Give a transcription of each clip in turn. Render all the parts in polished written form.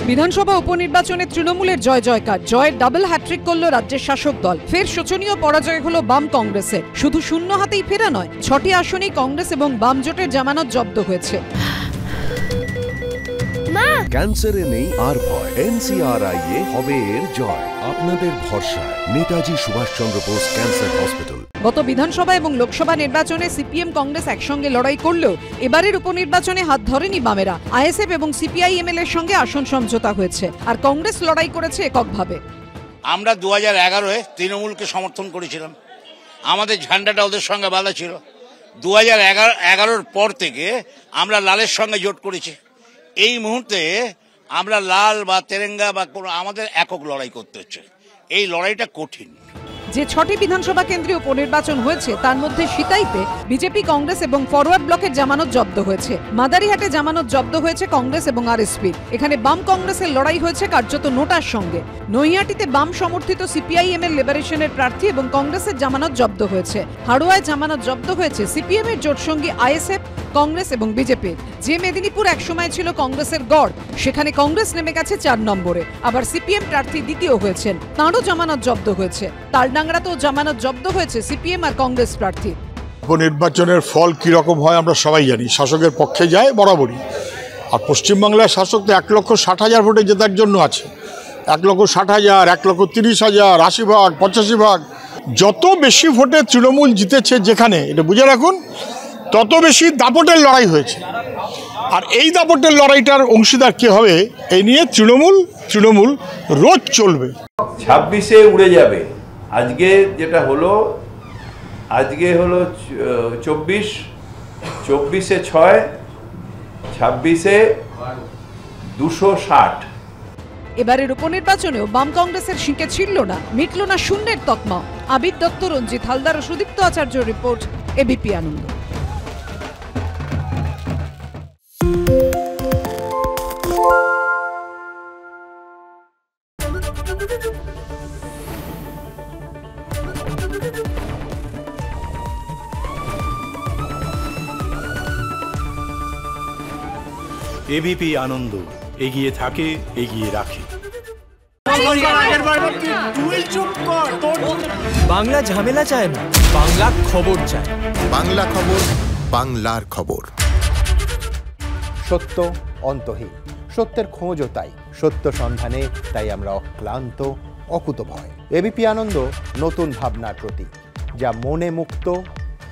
বিধানসভা উপনির্বাচনে তৃণমূলের জয় জয়কার, জয়ের ডাবল হ্যাট্রিক করল রাজ্যের শাসক দল। ফের শোচনীয় পরাজয় হলো বাম কংগ্রেসের। শুধু শূন্য হাতেই ফেরা নয়, 6টি আসনেই কংগ্রেস এবং বাম জোটের জামানত জব্দ হয়েছে। ক্যান্সারে নেই আর ভয়, NCRI-এ হবে এর জয়। আপনাদের ভরসা নেতাজি সুভাষচন্দ্র বোস ক্যান্সার হসপিটাল। গত বিধানসভা এবং লোকসভা নির্বাচনে সিপিএম কংগ্রেস একসঙ্গে লড়াই করলেও এবারের উপনির্বাচনে হাত ধরেনি বামেরা। ISF এবং CPIM এর সঙ্গে আসন সমঝোতা হয়েছে, আর কংগ্রেস লড়াই করেছে এককভাবে। আমরা 2011-এ তৃণমূলকে সমর্থন করেছিলাম, আমাদের ঝান্ডাটা ওদের সঙ্গে বাঁধা ছিল। 2011-এর পর থেকে আমরা লালের সঙ্গে জোট করেছি। এই মুহূর্তে আমরা লাল বা তেরেঙ্গা বা আমাদের একক লড়াই করতে হচ্ছে। এই লড়াইটা কঠিন। যে 6টি বিধানসভা কেন্দ্রে উপনির্বাচন হয়েছে তার মধ্যে সিতাইতে বিজেপি, কংগ্রেস এবং ফরওয়ার্ড ব্লকের জামানত জব্দ হয়েছে। মাদারিহাটে জামানত জব্দ হয়েছে কংগ্রেস এবং RSP। এখানে বাম কংগ্রেসের লড়াই হয়েছে কার্যত নোটার সঙ্গে। নৈহাটিতে বাম সমর্থিত CPIM এর লিবারেশনের প্রার্থী এবং কংগ্রেসের জামানত জব্দ হয়েছে। হাড়োয়ায় জামানত জব্দ হয়েছে CPM এর জোটসঙ্গী ISF, কংগ্রেস এবং বিজেপি। যে মেদিনীপুর একসময় ছিল কংগ্রেসের গড়, সেখানে কংগ্রেস নেমে গেছে 4 নম্বরে। আবার CPM প্রার্থী দ্বিতীয় হয়েছেন, তাঁরও জামানত জব্দ হয়েছে। তালডাংরাতেও জামানত জব্দ হয়েছে CPM আর কংগ্রেস প্রার্থী। উপনির্বাচনের ফল কিরকম হয় আমরা সবাই জানি, শাসকের পক্ষে যায় বরাবরই। আর পশ্চিমবাংলার শাসক তো 1,60,000 ভোটে জেতার জন্য আছে। 1,60,000, 1,30,000, 80 ভাগ, 85 ভাগ, যত বেশি ভোটে তৃণমূল জিতেছে যেখানে, এটা বুঝে রাখুন, তত বেশি দাপটের লড়াই হয়েছে। আর এই দাপটের লড়াইটার অংশীদার কে হবে, এই নিয়ে তৃণমূল রোজ চলবে। 26-এ উড়ে যাবে। আজকে যেটা হলো, আজকে হলো 24, 24-এ 6, 26-এ 260। এবারের উপনির্বাচনেও বাম কংগ্রেসের শিঁকে ছিড়ল না, মিটল না শূন্যের তকমা। আবির দত্ত, রঞ্জিত হালদার ও সুদীপ্ত আচার্য রিপোর্ট, ABP আনন্দ। ABP আনন্দ, এগিয়ে থাকে, এগিয়ে রাখে। বাংলা ঝামেলা চায় না, বাংলা খবর চায়। বাংলা খবর, বাংলার খবর। সত্য অন্তহীন, সত্যের খোঁজও তাই, সত্য সন্ধানে তাই আমরা অক্লান্ত, অকুতভয়। ABP আনন্দ নতুন ভাবনার প্রতীক, যা মনে মুক্ত,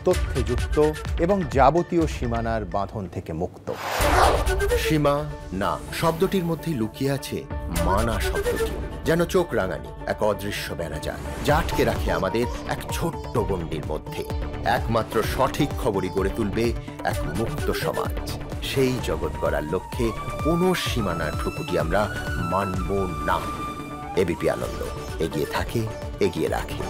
তথ্যে যুক্ত এবং যাবতীয় সীমানার বাঁধন থেকে মুক্ত। সীমা না শব্দটির মধ্যে লুকিয়ে আছে মানা শব্দটি, যেন চোখ রাঙানি এক অদৃশ্য বেড়াজাল, যা আটকে রাখে আমাদের এক ছোট্ট গণ্ডির মধ্যে। একমাত্র সঠিক খবরই গড়ে তুলবে এক মুক্ত সমাজ। সেই জগৎ গড়ার লক্ষ্যে কোনো সীমানার ঠুকুটি আমরা মানব না। ABP আনন্দ, এগিয়ে থাকে, এগিয়ে রাখে।